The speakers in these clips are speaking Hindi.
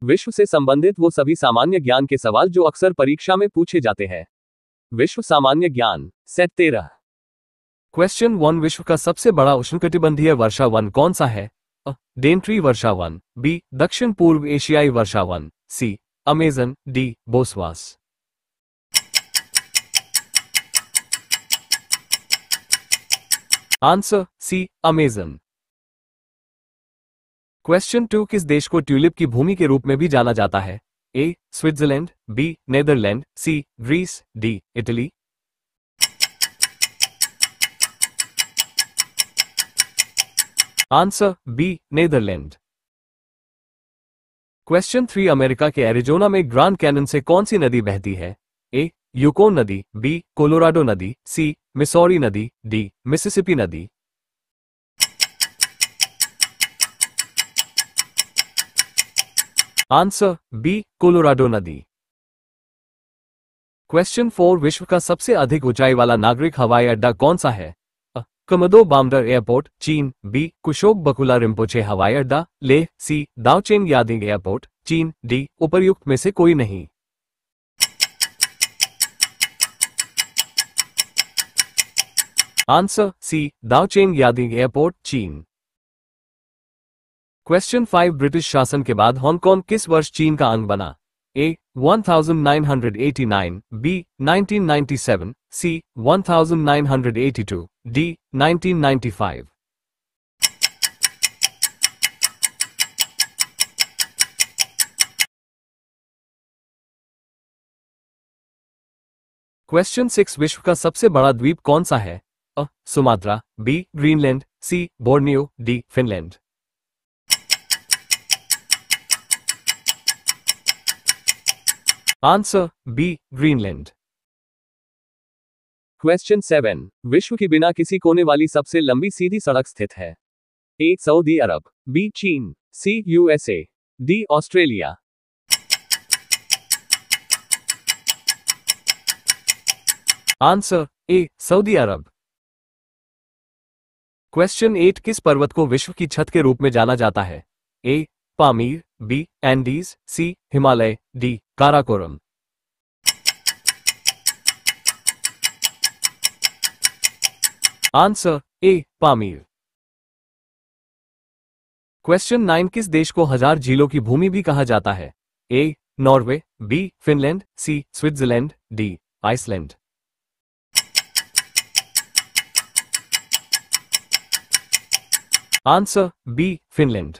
विश्व से संबंधित वो सभी सामान्य ज्ञान के सवाल जो अक्सर परीक्षा में पूछे जाते हैं। विश्व सामान्य ज्ञान सेट 13। क्वेश्चन 1 विश्व का सबसे बड़ा उष्णकटिबंधीय वर्षा वन कौन सा है? अ. डेनट्री वर्षा वन, बी. दक्षिण पूर्व एशियाई वर्षा वन, सी. Amazon, D. बोस्वास। Answer C. अमेजन। क्वेश्चन 2 किस देश को ट्यूलिप की भूमि के रूप में भी जाना जाता है? A. Switzerland, B. Netherlands, C. Greece, D. Italy. Answer B. Netherlands. Question 3 America के एरिजोना में ग्रैंड कैनन से कौन सी नदी बहती है? ए. यूकोन नदी, बी. कोलोराडो नदी, सी. मिसौरी नदी, डी. मिसिसिपी नदी। Answer B. कोलोराडो नदी। क्वेश्चन 4 विश्व का सबसे अधिक ऊंचाई वाला नागरिक हवाई अड्डा कौन सा है? अ. कमोदो बामडर एयरपोर्ट, चीन, बी. कुशोक बकुला रिम्पोचे हवाई अड्डा, Leh, C. Daocheng Yading airport, चीन, डी. उपर्युक्त में से कोई नहीं। Answer C. Daocheng Yading airport, चीन। क्वेश्चन 5 ब्रिटिश शासन के बाद हांगकांग किस वर्ष चीन का अंग बना? A. 1989, B. 1997, C. 1982, D. 1995। Question 6 विश्व का सबसे बड़ा द्वीप कौन सा है? अ. Sumatra, B. Greenland, C. Borneo, D. Finland. Answer B. Greenland. Question 7 विश्व की बिना किसी कोने वाली सबसे लंबी सीधी सड़क स्थित है? ए. सऊदी अरब, बी. चीन, C. USA, D. Australia. Answer A. सऊदी अरब। क्वेश्चन 8 किस पर्वत को विश्व की छत के रूप में जाना जाता है? A. Pamir, B. Andes, C. Himalaya, D. Karakoram. Answer A. Pamir. Question 9 किस देश को हजार झीलों की भूमि भी कहा जाता है? A. Norway, B. Finland, C. Switzerland, D. Iceland. Answer B. Finland.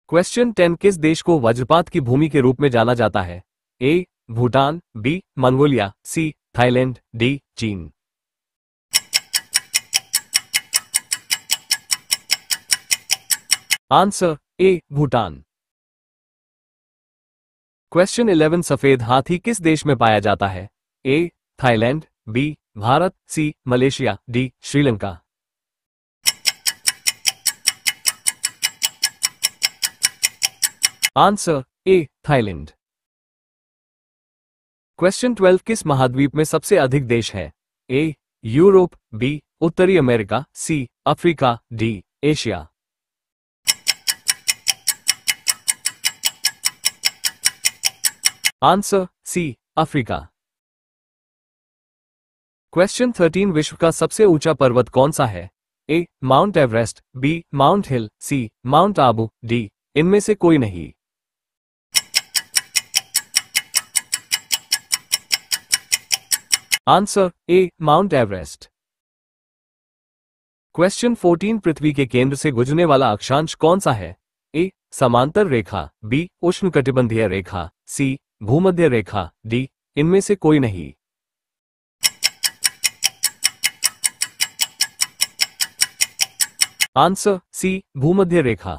Question 10 किस देश को वज्रपात की भूमि के रूप में जाना जाता है? A. Bhutan, B. Mongolia, C. Thailand, D. चीन। Answer A. भूटान। क्वेश्चन 11 सफेद हाथी किस देश में पाया जाता है? A. Thailand, B. Bharat, C. Malaysia, D. Sri Lanka. Answer A. Thailand. Question 12 किस महाद्वीप में सबसे अधिक देश है? ए. Europe, B. उत्तरी America, C. Africa, D. Asia. Answer C. Africa. Question 13 विश्व का सबसे ऊंचा पर्वत कौन सा है? A. Mount Everest, B. Mount hill, C. Mount Abu, D. इनमें से कोई नहीं। Answer A. Mount Everest. Question 14 पृथ्वी के केंद्र से गुजरने वाला अक्षांश कौन सा है? ए. समांतर रेखा, बी. उष्णकटिबंधीय रेखा, सी. भूमध्य रेखा, डी. इनमें से कोई नहीं। Answer C. भूमध्य रेखा।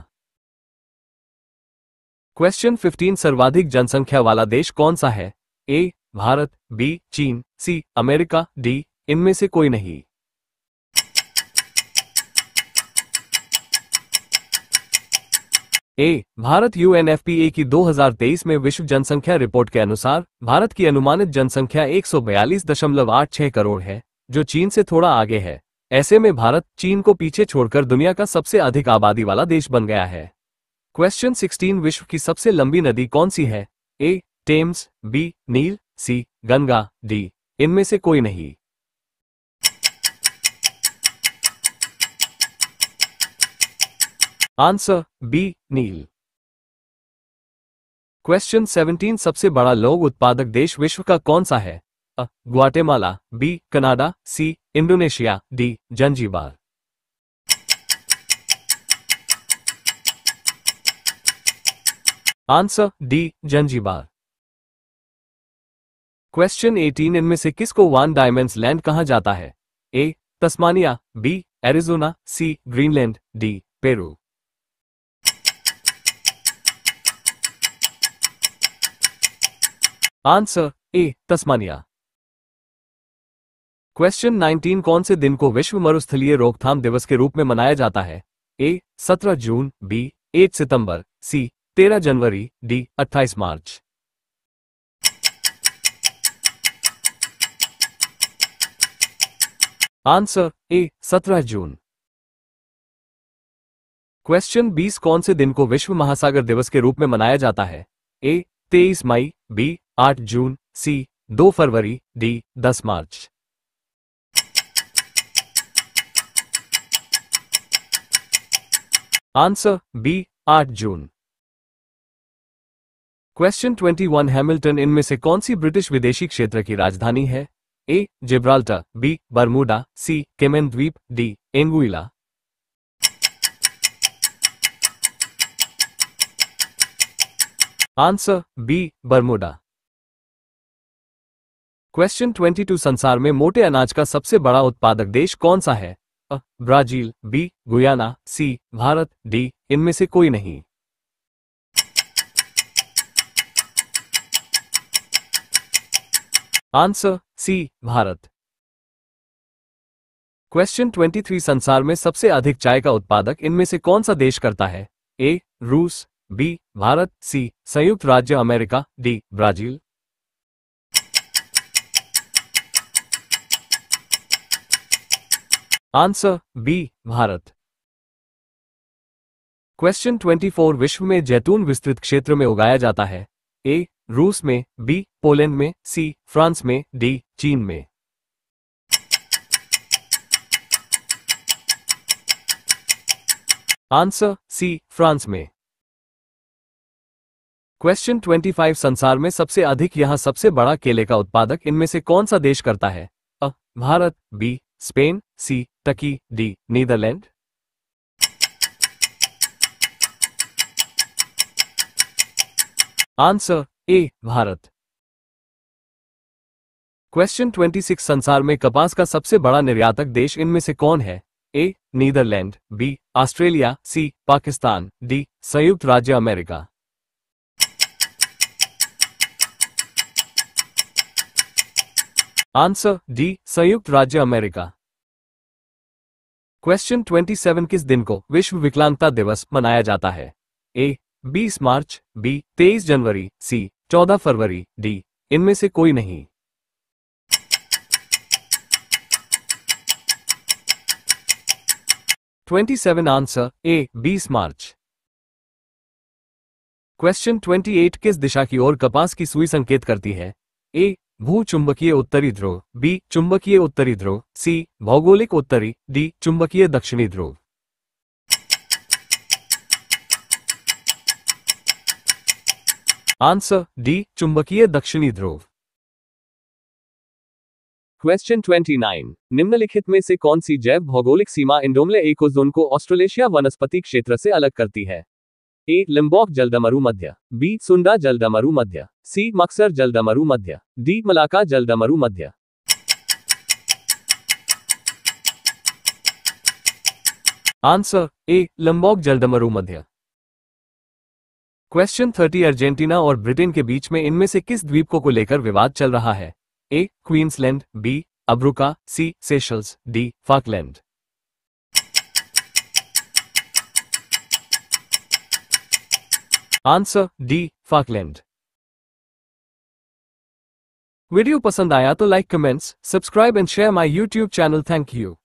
क्वेश्चन 15 सर्वाधिक जनसंख्या वाला देश कौन सा है? ए. भारत, बी. चीन, सी. America, D. इनमें से कोई नहीं। ए. भारत यूएनएफपीए की 2023 में विश्व जनसंख्या रिपोर्ट के अनुसार भारत की अनुमानित जनसंख्या 142.86 करोड़ है, जो चीन से थोड़ा आगे है। ऐसे में भारत चीन को पीछे छोड़कर दुनिया का सबसे अधिक आबादी वाला देश बन गया है। क्वेश्चन 16 विश्व की सबसे लंबी नदी कौन सी है? ए टेम्स, बी नील, सी गंगा, डी इनमें से कोई नहीं। Answer B Neil. क्वेश्चन 17 सबसे बड़ा लौह उत्पादक देश विश्व का कौन सा है? Guatemala, B Canada, C Indonesia, D Zanzibar. Answer D Zanzibar. Question 18 इनमें से किसको वन डायमेंस लैंड कहा जाता है? A Tasmania, B Arizona, C Greenland, D Peru. Answer A Tasmania. Question 19 कौन से दिन को विश्व मरुस्थलीय रोकथाम दिवस के रूप में मनाया जाता है? ए 17 जून, बी 8 सितंबर, सी 13 जनवरी, डी 28 मार्च। आंसर ए 17 जून। क्वेश्चन 20 कौन से दिन को विश्व महासागर दिवस के रूप में मनाया जाता है? ए 23 मई, बी 8 जून, सी 2 फरवरी, डी 10 मार्च। आंसर बी 8 जून। क्वेश्चन 21 हैमिल्टन इनमें से कौन सी ब्रिटिश विदेशी क्षेत्र की राजधानी है? A Gibraltar, B Bermuda, C Cayman द्वीप, D Anguilla. Answer B Bermuda. Question 22 संसार में मोटे अनाज का सबसे बड़ा उत्पादक देश कौन सा है? ब्राजील, बी गुयाना, सी भारत, डी इनमें से कोई नहीं। आंसर सी भारत। क्वेश्चन 23 संसार में सबसे अधिक चाय का उत्पादक इनमें से कौन सा देश करता है? ए रूस, बी भारत, सी संयुक्त राज्य America, D Brazil. Answer B Bharat. Question 24 विश्व में जैतून विस्तृत क्षेत्र में उगाया जाता है? ए रूस में, बी पोलैंड में, सी फ्रांस में, डी चीन में। आंसर सी फ्रांस में। क्वेश्चन 25 संसार में सबसे अधिक यहां सबसे बड़ा केले का उत्पादक इनमें से कौन सा देश करता है? Bharat, B Spain, C Turkey, D Netherlands. Answer A Bharat. Question 26 संसार में कपास का सबसे बड़ा निर्यातक देश इनमें से कौन है? ए नीदरलैंड, बी ऑस्ट्रेलिया, सी पाकिस्तान, डी संयुक्त राज्य अमेरिका। आंसर डी संयुक्त राज्य अमेरिका। क्वेश्चन 27 किस दिन को विश्व विकलांगता दिवस मनाया जाता है? ए 20 मार्च, बी 23 जनवरी, सी 14 फरवरी, डी इनमें से कोई नहीं। आंसर ए 20 मार्च। क्वेश्चन 28 किस दिशा की ओर कपास की सुई संकेत करती है? ए भू चुंबकीय उत्तरी ध्रुव, बी चुंबकीय उत्तरी ध्रुव, सी भौगोलिक उत्तरी, डी चुंबकीय दक्षिणी ध्रुव। आंसर डी चुंबकीय दक्षिणी ध्रुव। क्वेश्चन 29 निम्नलिखित में से कौन सी जैव भौगोलिक सीमा इंडोमले इकोज़ोन को ऑस्ट्रेलेशिया वनस्पति क्षेत्र से अलग करती है? ए लिम्बॉक जलदमरु मध्य, बी सुंडा जलदमरु मध्य, सी मक्सर जलदमरु मध्य, डी मलाका जलदमरु मध्य। आंसर ए लिम्बॉक जलदमरु मध्य। क्वेश्चन 30 अर्जेंटीना और ब्रिटेन के बीच में इनमें से किस द्वीप को लेकर विवाद चल रहा है? A Queensland, B Abruka, C Seychelles, D Falkland. Answer D Falkland. Video पसंद आया तो like, comments, subscribe and share my YouTube channel. Thank you.